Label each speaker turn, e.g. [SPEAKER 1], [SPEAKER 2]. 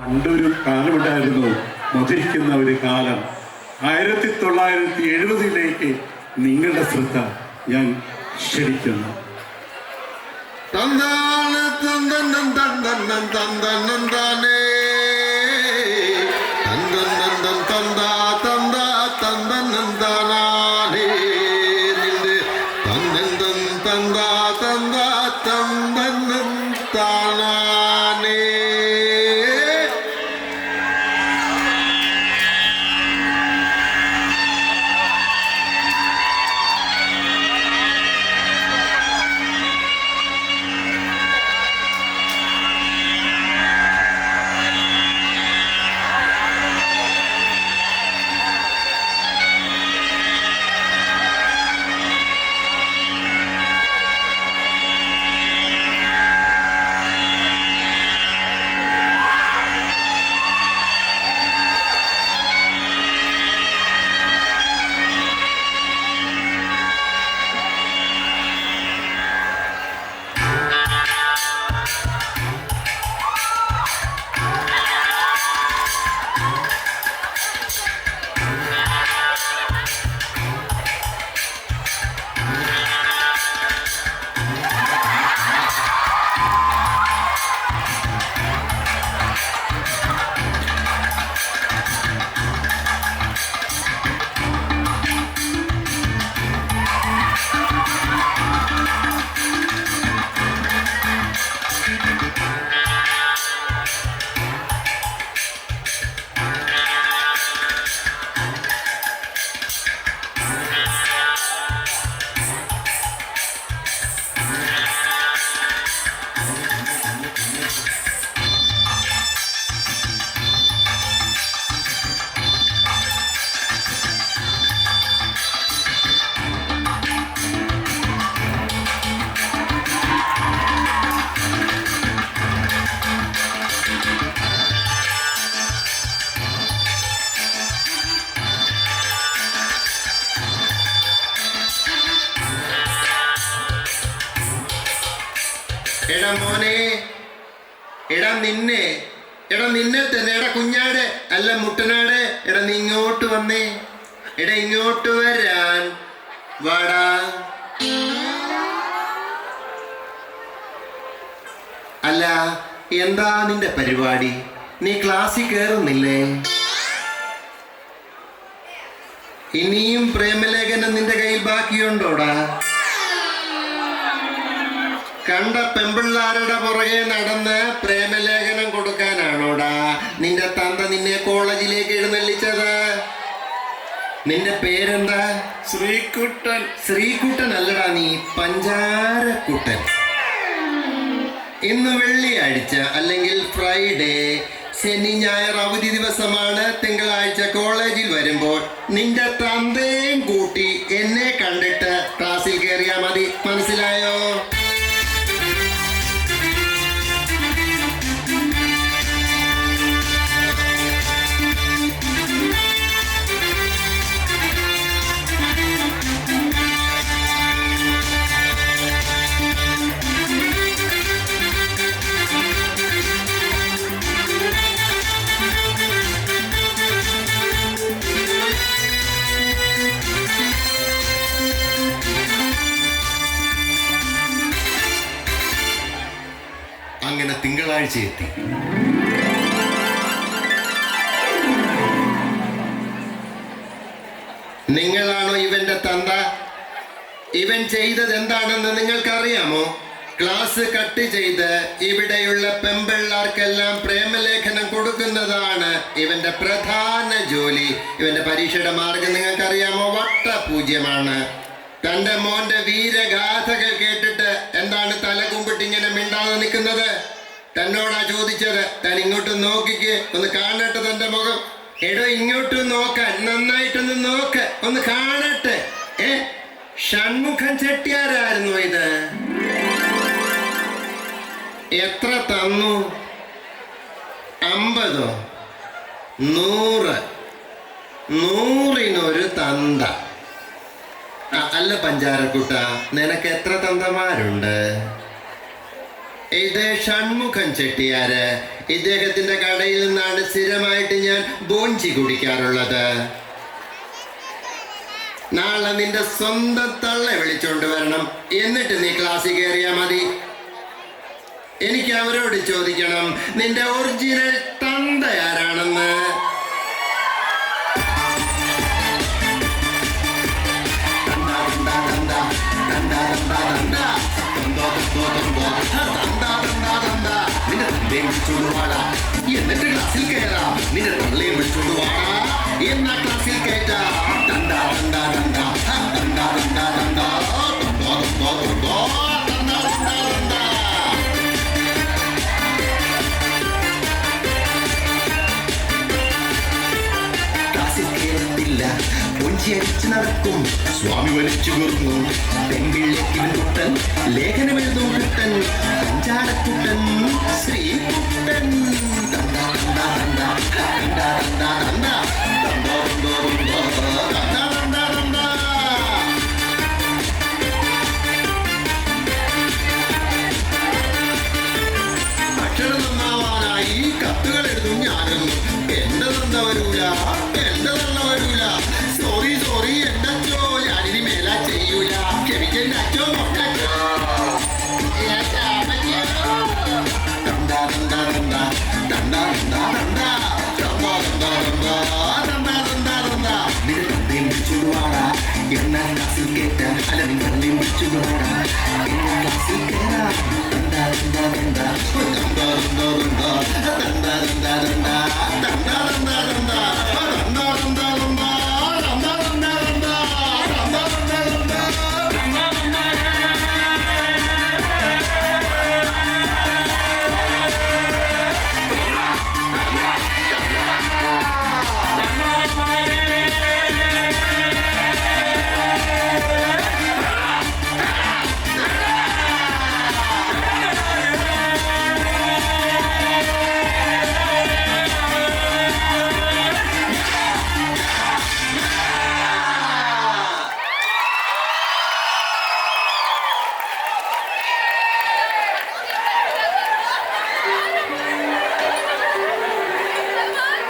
[SPEAKER 1] പണ്ടൊരു കാലമുണ്ടായിരുന്നു, മധുരിക്കുന്ന ഒരു കാലം. 1970 നിങ്ങളുടെ ശ്രദ്ധ ഞാൻ ക്ഷണിക്കുന്നു.
[SPEAKER 2] തന്താനെ തന്തനം തന്തനം തന്തനം താനേ തന്തനം തന്താ തന്താ തന്തനം താനാനേ നിന്റെ തന്തനം തന്താ തന്താ തന്തനം താനാനേ. എടാ മോനെ, എടാ നിന്നെ തന്നെ, എടാ കുഞ്ഞാട് അല്ല മുട്ടനാട്, എടാ നീ ഇങ്ങോട്ട് വന്നേ, എടാ ഇങ്ങോട്ട് വരാൻ വാടാ. അല്ല എന്താ നിന്റെ പരിപാടി? നീ ക്ലാസ്സിൽ കയറുന്നില്ലേ? ഇനിയും പ്രേമലേഖനം നിന്റെ കയ്യിൽ ബാക്കിയുണ്ടോടാ? കണ്ട പെമ്പിള്ളാരുടെ പുറകെ നടന്ന് പ്രേമലേഖനം കൊടുക്കാനാണോടാ നിന്റെ തന്ത നിന്നെ കോളേജിലേക്ക് എഴുന്നള്ളിച്ചത്? നിന്റെ പേരെന്താ?
[SPEAKER 1] ശ്രീകുട്ടൻ.
[SPEAKER 2] ശ്രീകുട്ടൻ അല്ലടാ, നീ പഞ്ചാരക്കുട്ടൻ. ഇന്ന് വെള്ളിയാഴ്ച അല്ലെങ്കിൽ ഫ്രൈഡേ, ശനി ഞായർ അവധി ദിവസമാണ്. തിങ്കളാഴ്ച കോളേജിൽ വരുമ്പോൾ നിന്റെ തന്തയും കൂട്ടി എന്നെ കണ്ടിട്ട് ക്ലാസ്സിൽ കയറിയാ മതി. മനസ്സിലായോ? അങ്ങനെ തിങ്കളാഴ്ച എത്തി. നിങ്ങളാണോ ഇവന്റെ തന്ത? ഇവൻ ചെയ്തത് എന്താണെന്ന് നിങ്ങൾക്കറിയാമോ? ക്ലാസ് കട്ട് ചെയ്ത് ഇവിടെയുള്ള പെമ്പിള്ളാർക്കെല്ലാം പ്രേമലേഖനം കൊടുക്കുന്നതാണ് ഇവന്റെ പ്രധാന ജോലി. ഇവന്റെ പരീക്ഷയുടെ മാർഗം നിങ്ങൾക്കറിയാമോ? വട്ടപൂജ്യമാണ്. തന്റെ മോന്റെ വീരഗാഥകൾ കേട്ടിട്ട് എന്താണ് തല കുമ്പിട്ട് ഇങ്ങനെ മിണ്ടാതെ നിൽക്കുന്നത്? തന്നോടാ ചോദിച്ചത്. താൻ ഇങ്ങോട്ട് നോക്കിക്ക്, ഒന്ന് കാണട്ടെ തന്റെ മുഖം. എടോ ഇങ്ങോട്ട് നോക്കാൻ, നന്നായിട്ടൊന്ന് നോക്ക്, ഒന്ന് കാണട്ടെ. ഷൺമുഖൻ ചെട്ടിയാരായിരുന്നു ഇത്? എത്ര തന്നു? 50? 100? 100-നൊരു തന്ത. അല്ല പഞ്ചാരക്കുട്ട, നിനക്ക് എത്ര തന്തമാരുണ്ട്? ഇത് ഷൺമുഖൻ ചെട്ടിയാര്. ഇദ്ദേഹത്തിന്റെ കടയിൽ നിന്നാണ് സ്ഥിരമായിട്ട് ഞാൻ ബോഞ്ചി കുടിക്കാറുള്ളത്. നാളെ നിന്റെ സ്വന്തം തള്ളെ വിളിച്ചോണ്ട് വരണം, എന്നിട്ട് നീ ക്ലാസ്സിൽ കയറിയാ മതി. എനിക്ക് അവരോട് ചോദിക്കണം നിന്റെ ഒറിജിനൽ തന്ത ആരാണെന്ന്. എന്നിട്ട് ക്ലാസ്സിൽ കയറാം, നിന്റെ തള്ളയെ വിളിച്ചോണ്ട് വാടാ, എന്നാ ക്ലാസ്സിൽ കയറ്റാം. നടക്കും, സ്വാമി വലിച്ചു കയറുന്നു. പെൺപിള്ളേക്കിവൻ കുട്ടൻ, ലേഖനമെഴുതും കുട്ടൻ, കഞ്ചാടക്കുട്ടൻ, ശ്രീകുട്ടൻ. അക്ഷരം നന്നാവാനായി കത്തുകൾ എഴുതും ഞാനും. എന്റെ തന്ത വരൂല, എന്റെ തള്ള വരൂല. സോറി സോറി എന്റെ അച്ചോ, ഞാനിനി മേല ചെയ്യൂല. ക്ഷമിക്കെന്റെ അച്ചോ, മൊട്ടച്ചോ. എന്നാ ക്ലാസ്സിൽ കേട്ട അല്ല നിങ്ങളെയും വിളിച്ചുകൊണ്ടാ എന്നെ ക്ലാസ്സിൽ കയറാം.